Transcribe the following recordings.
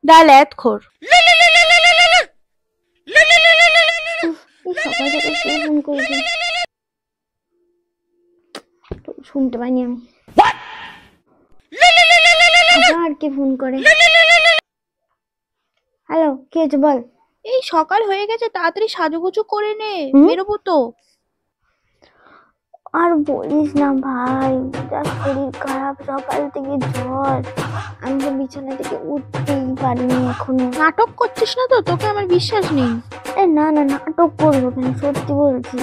ডালেতখোর। সকাল থেকে কে ফোন করেছে? শুনতে পাইনি আমি। আবার কে ফোন করে? হ্যালো, কি হয়েছে বল। এই সকাল হয়ে গেছে, তাড়াতাড়ি সাজুগুজু করে নে, বেরোবো তো। আর বলিস না ভাই, যা শরীর খারাপ, সকাল থেকে জ্বর, আমি তো বিছানা থেকে উঠতেই পারিনি এখনো। নাটক করছিস না তো? তোকে আমার বিশ্বাস নেই। না না, নাটক করবো কেন, সত্যি বলছি।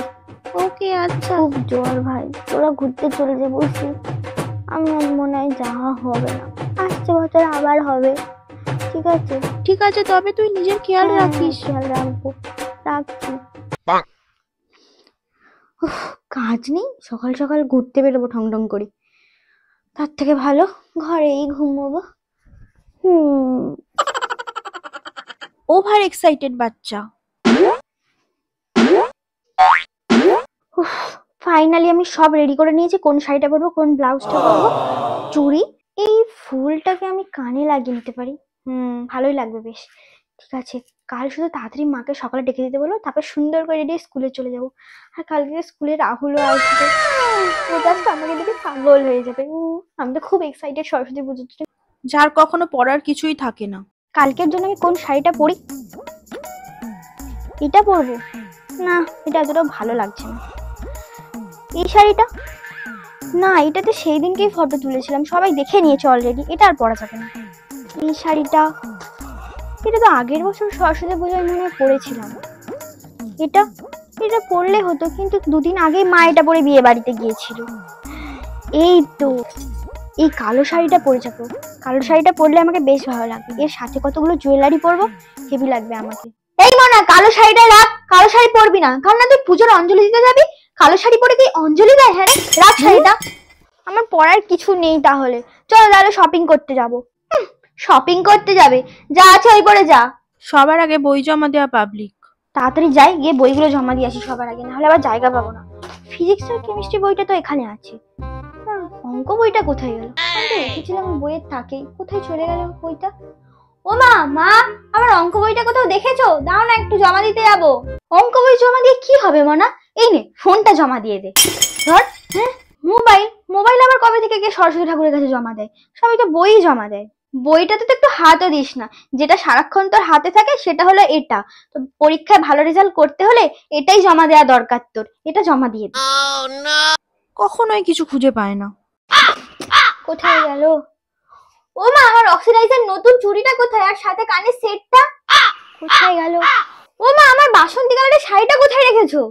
ওকে আচ্ছা। খুব জ্বর ভাই, তোরা ঘুরতে চলে যা বলছি। আমার মনে হয় যাওয়া হবে না, আসছে বছর আবার হবে। ঠিক আছে? ঠিক আছে, তবে তুই নিজের খেয়াল রাখিস। খেয়াল রাখবো, রাখছি। কাজ নেই, সকাল সকাল ঘুরতে বেরোবো ঠং ঠং করে, তার থেকে ভালো ঘরেই ঘুমোবো। ওভার এক্সাইটেড বাচ্চা। ফাইনালি আমি সব রেডি করে নিয়েছি, কোন শাড়িটা পরবো, কোন ব্লাউজটা পরবো, চুড়ি। এই ফুলটাকে আমি কানে লাগিয়ে নিতে পারি, ভালোই লাগবে বেশ। ঠিক আছে, কাল শুধু তাড়াতাড়ি মাকে সকালে ডেকে দিতে বলো, তারপর সুন্দর করে রেডি স্কুলে চলে যাবো। আর কালকে স্কুলে রাহুলও আসবে, ও জাস্ট আমাকে দেখে পাগল হয়ে যাবে। আমি তো খুব এক্সাইটেড সরস্বতী পুজোর জন্য। যার কখনো পরার কিছুই থাকে না। কালকের জন্য আমি কোন শাড়িটা পরি? এটা পরবো না, এটা এতটাও ভালো লাগছে না। এই শাড়িটা না, এটাতে সেই দিনকেই ফটো তুলেছিলাম, সবাই দেখে নিয়েছে অলরেডি, এটা আর পরা যাবে না। এই শাড়িটা, এটা তো আগের বছর সরস্বতী পুজোয় মনে হয় পরেছিলাম। এটা এটা পরলে হতো, কিন্তু দুদিন আগে মা এটা পরে বিয়ে বাড়িতে গিয়েছিল। এই তো এই কালো শাড়িটা পরে যাবো, কালো শাড়িটা পরলে আমাকে বেশ ভালো লাগবে, এর সাথে কতগুলো জুয়েলারি পরবো, হেভি লাগবে আমাকে। এই মনা, কালো শাড়িটা রাখ, কালো শাড়ি পরবি না, কারণ না তুই পুজোর অঞ্জলি দিতে যাবি, কালো শাড়ি পরে কি অঞ্জলি দেয়? হ্যাঁ রে, রাখ শাড়িটা। আমার পরার কিছু নেই, তাহলে চলো তাহলে শপিং করতে যাবো। শপিং করতে যাবে, যা আছে ওই পরে যা। সবার আগে বই জমা দেওয়া পাবলিক। তাড়াতাড়ি যাই, গিয়ে বইগুলো জমা দিয়ে আসি সবার আগে, নাহলে আবার জায়গা পাবো না। ফিজিক্স আর কেমিস্ট্রি বইটা তো এখানে আছে, অঙ্ক বইটা কোথায় গেল? আমি তো রেখেছিলাম বইয়ের তাকে, কোথায় চলে গেল বইটা? ও মা, মা আমার অঙ্ক বইটা কোথাও দেখেছো? দাও না, একটু জমা দিতে যাবো। অঙ্ক বই জমা দিয়ে কি হবে মনা? এই নে ফোনটা জমা দিয়ে দে। ধর। হ্যাঁ, মোবাইল আবার কবে থেকে গিয়ে সরস্বতী ঠাকুরের কাছে জমা দেয়? সবাই তো বই জমা দেয়। বইটাতে তো একটু হাতও দিস না, যেটা সারাক্ষণ তোর হাতে থাকে সেটা হলো এটা। তো পরীক্ষায় ভালো রেজাল্ট করতে হলে এটাই জমা দেওয়া দরকার তোর, এটা জমা দিয়ে দে। কখনোই কিছু খুঁজে পায় না। কোথায় গেল? ও মা, আমার অক্সিডাইজার নতুন চুড়িটা কোথায়, আর সাথে কানের সেটটা কোথায় গেল? ও মা, আমার বাসন্তী কালারের শাড়িটা কোথায় রেখেছো?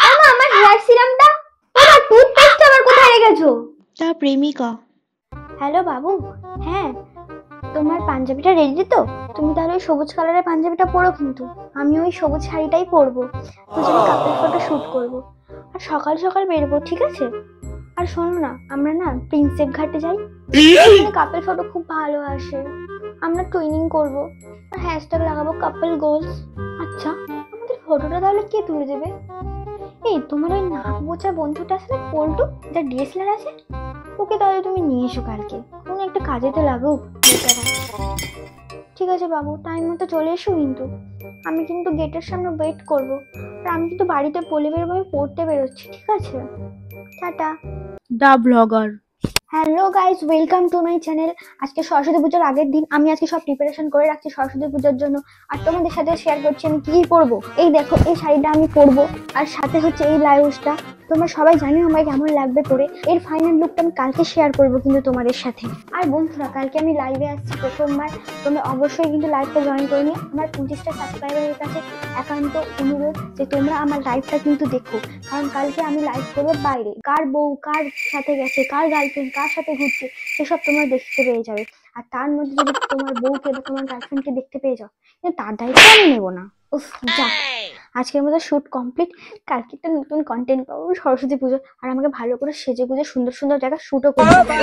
ও মা, আমার হেয়ার সিরামটা, ও মা টুথপেস্টটা আবার কোথায় রেখেছো? তার প্রেমিকা। হ্যালো বাবু, হ্যাঁ তোমার পাঞ্জাবিটা রেডি তো? তুমি তাহলে ওই সবুজ কালারের পাঞ্জাবিটা পরো, কিন্তু আমি ওই সবুজ শাড়িটাই পরবো, দুজনে কাপল ফটো শুট করবো, আর সকাল সকাল বেরোবো, ঠিক আছে? আর শোনো না, আমরা না প্রিন্সেপ ঘাটে যাই, কাপল ফটো খুব ভালো আসে, আমরা টুইনিং করবো আর হ্যাশট্যাগ লাগাবো কাপল গোলস। আচ্ছা, আমাদের ফটোটা তাহলে কে তুলে দেবে? এই তোমার ওই নাক বোচা বন্ধুটা আছে না, পল্টু, যার ডিএসএলআর আছে, ওকে তাহলে তুমি নিয়ে এসো কালকে, কোনো একটা কাজেতে লাগুক বেচারা। ঠিক আছে বাবু, টাইম মতো চলে এসো, কিন্তু আমি কিন্তু গেটের সামনে ওয়েট করবো, আর আমি কিন্তু বাড়িতে বলে বেরোভাবে পড়তে বেরোচ্ছি, ঠিক আছে? Tata. The blogger. Hello guys, welcome to my channel. আজকে সরস্বতী পুজোর আগের দিন, আমি আজকে সব প্রিপারেশন করে রাখছি সরস্বতী পুজোর জন্য, আর তোমাদের সাথে শেয়ার করছি আমি কি পরবো। এই দেখো, এই শাড়িটা আমি পরবো, আর সাথে হচ্ছে এই ব্লাউজটা। তোমরা সবাই জানো আমায় কেমন লাগবে পরে, এর ফাইনাল লুকটা আমি কালকে শেয়ার করবো কিন্তু তোমাদের সাথে। আর বন্ধুরা, কালকে আমি লাইভে আসছি প্রথমবার, তোমরা অবশ্যই কিন্তু লাইভটা জয়েন করে নিও। আমার 25টা সাবস্ক্রাইবারের কাছে একান্ত অনুরোধ যে তোমরা আমার লাইভটা কিন্তু দেখো, কারণ কালকে আমি লাইভ করবো বাইরে, কার বউ কার সাথে গেছে, কার গার্লফ্রেন্ড কার সাথে ঘুরছে, সেসব তোমরা দেখতে পেয়ে যাবে। আর তার মধ্যে যদি তোমার বউকে বা তোমার গার্লফ্রেন্ডকে দেখতে পেয়ে যাও, কিন্তু তার দায়িত্ব আমি নেবো না। উফ, যাক, আজকের মতো শুট কমপ্লিট। কালকে একটা নতুন কন্টেন্ট পাবো সরস্বতী পুজো, আর আমাকে ভালো করে সেজে গুজে সুন্দর সুন্দর জায়গায় শুটও করতে হবে।